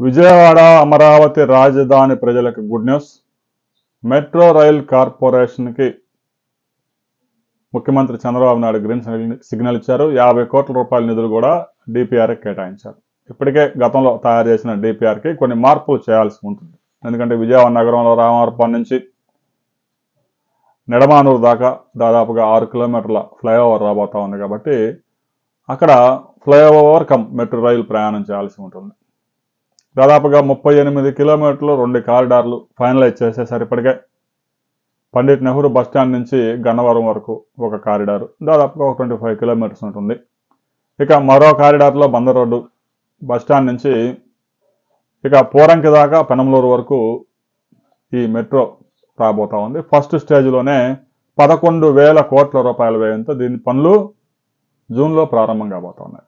విజయవాడ అమరావతి రాజధాని ప్రజలకు good news. Metro rail కార్పొరేషన్కి ముఖ్యమంత్రి చంద్రబాబు నాయుడు గ్రీన్ సిగ్నల్ ఇచ్చారు. 50 కోట్ల రూపాయల నిధులు కూడా డిపిఆర్కి కేటాయించారు. ఇప్పటికే గతంలో తయారు చేసిన డిపిఆర్కి కొన్ని మార్పులు చేయాల్సి ఉంటుంది. ఎందుకంటే విజయవాడ నగరంలో రామారపం నుంచి నెడమానూరు దాకా దాదాపుగా 6 కిలోమీటర్ల ఫ్లైఓవర్ రాబోతా ఉంది. కాబట్టి అక్కడ ఫ్లైఓవర్ కమ్ మెట్రో రైలు ప్రయాణం చేయాల్సి ఉంటుంది. దాదాపుగా 38 కిలోమీటర్లు 2 కారిడార్లు ఫైనలైజ్ చేసేసారు. ఇప్పటికే పండిట్ నెహ్రూ బస్టాండ్ నుంచి గన్నవరం వరకు ఒక కారిడారు దాదాపుగా 25 కిలోమీటర్స్ ఉంటుంది. ఇక మరో కారిడార్లో బందర్ రోడ్డు బస్టాండ్ నుంచి ఇక పోరంకి దాకా పెనమలూరు వరకు ఈ మెట్రో రాబోతా ఉంది. ఫస్ట్ స్టేజ్లోనే 11,000 కోట్ల రూపాయల వ్యయంతో దీని పనులు జూన్లో ప్రారంభం కాబోతా ఉన్నాయి.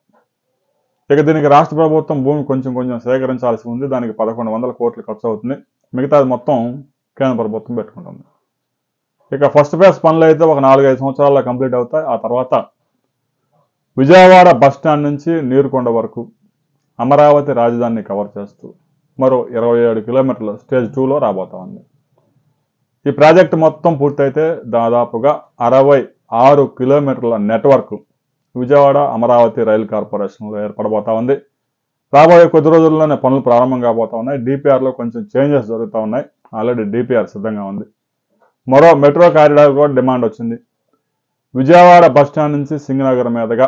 ఇక దీనికి రాష్ట్ర ప్రభుత్వం భూమి కొంచెం సేకరించాల్సి ఉంది. దానికి 1,100 కోట్లు ఖర్చు అవుతుంది. మిగతాది మొత్తం కేంద్ర ప్రభుత్వం పెట్టుకుంటుంది. ఇక ఫస్ట్ ఫేజ్ పనులు అయితే ఒక 4-5 సంవత్సరాల్లో కంప్లీట్ అవుతాయి. ఆ తర్వాత విజయవాడ బస్టాండ్ నుంచి నీరుకొండ వరకు అమరావతి రాజధానిని కవర్ చేస్తూ మరో 27 కిలోమీటర్లు స్టేజ్ 2లో రాబోతా ఉంది. ఈ ప్రాజెక్టు మొత్తం పూర్తయితే దాదాపుగా 66 కిలోమీటర్ల నెట్వర్క్ విజయవాడ అమరావతి రైలు కార్పొరేషన్లో ఏర్పడబోతా ఉంది. రాబోయే కొద్ది రోజుల్లోనే పనులు ప్రారంభం కాబోతా ఉన్నాయి. డిపిఆర్లో కొంచెం చేంజెస్ జరుగుతూ ఉన్నాయి. ఆల్రెడీ డిపిఆర్ సిద్ధంగా ఉంది. మరో మెట్రో కారిడార్ కూడా డిమాండ్ వచ్చింది. విజయవాడ బస్టాండ్ నుంచి సింగనగర్ మీదుగా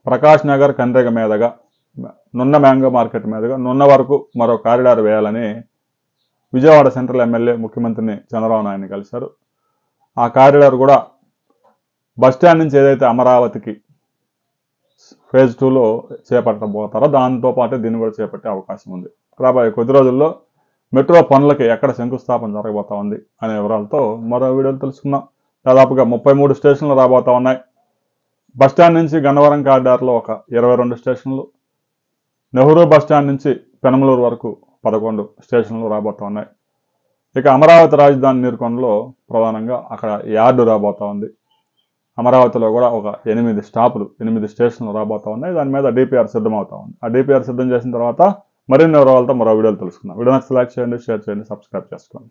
ప్రకాష్ నగర్ కండ్రిగ మీదుగా నున్న మ్యాంగో మార్కెట్ మీదుగా నున్న వరకు మరో కారిడార్ వేయాలని విజయవాడ సెంట్రల్ ఎమ్మెల్యే ముఖ్యమంత్రిని చంద్రబాబు నాయుడిని కలిశారు. ఆ కారిడార్ కూడా బస్టాండ్ నుంచి ఏదైతే అమరావతికి ఫేజ్ 2లో చేపట్టబోతారో దాంతోపాటు దీన్ని కూడా చేపట్టే అవకాశం ఉంది. రాబోయే కొద్ది రోజుల్లో మెట్రో పనులకి ఎక్కడ శంకుస్థాపన జరగబోతా ఉంది అనే వివరాలతో మరో వీడియోలు తెలుసుకుందాం. దాదాపుగా 33 స్టేషన్లు రాబోతా ఉన్నాయి. బస్టాండ్ నుంచి గన్నవరం కారిడార్లో ఒక 22 స్టేషన్లు, నెహ్రూ బస్టాండ్ నుంచి పెనమలూరు వరకు 11 స్టేషన్లు రాబోతా ఉన్నాయి. ఇక అమరావతి రాజధాని నీరుకొండలో ప్రధానంగా అక్కడ యార్డు రాబోతా ఉంది. అమరావతిలో కూడా ఒక 8 స్టాపులు 8 స్టేషన్లు రాబోతా ఉన్నాయి. దాని మీద డిపిఆర్ సిద్ధమవుతా ఉంది. ఆ డిపిఆర్ సిద్ధం చేసిన తర్వాత మరిన్ని వివరాలతో మరో వీడియోలు తెలుసుకుందాం. వీడియో నచ్చితే లైక్ చేయండి, షేర్ చేయండి, సబ్స్క్రైబ్ చేసుకోండి.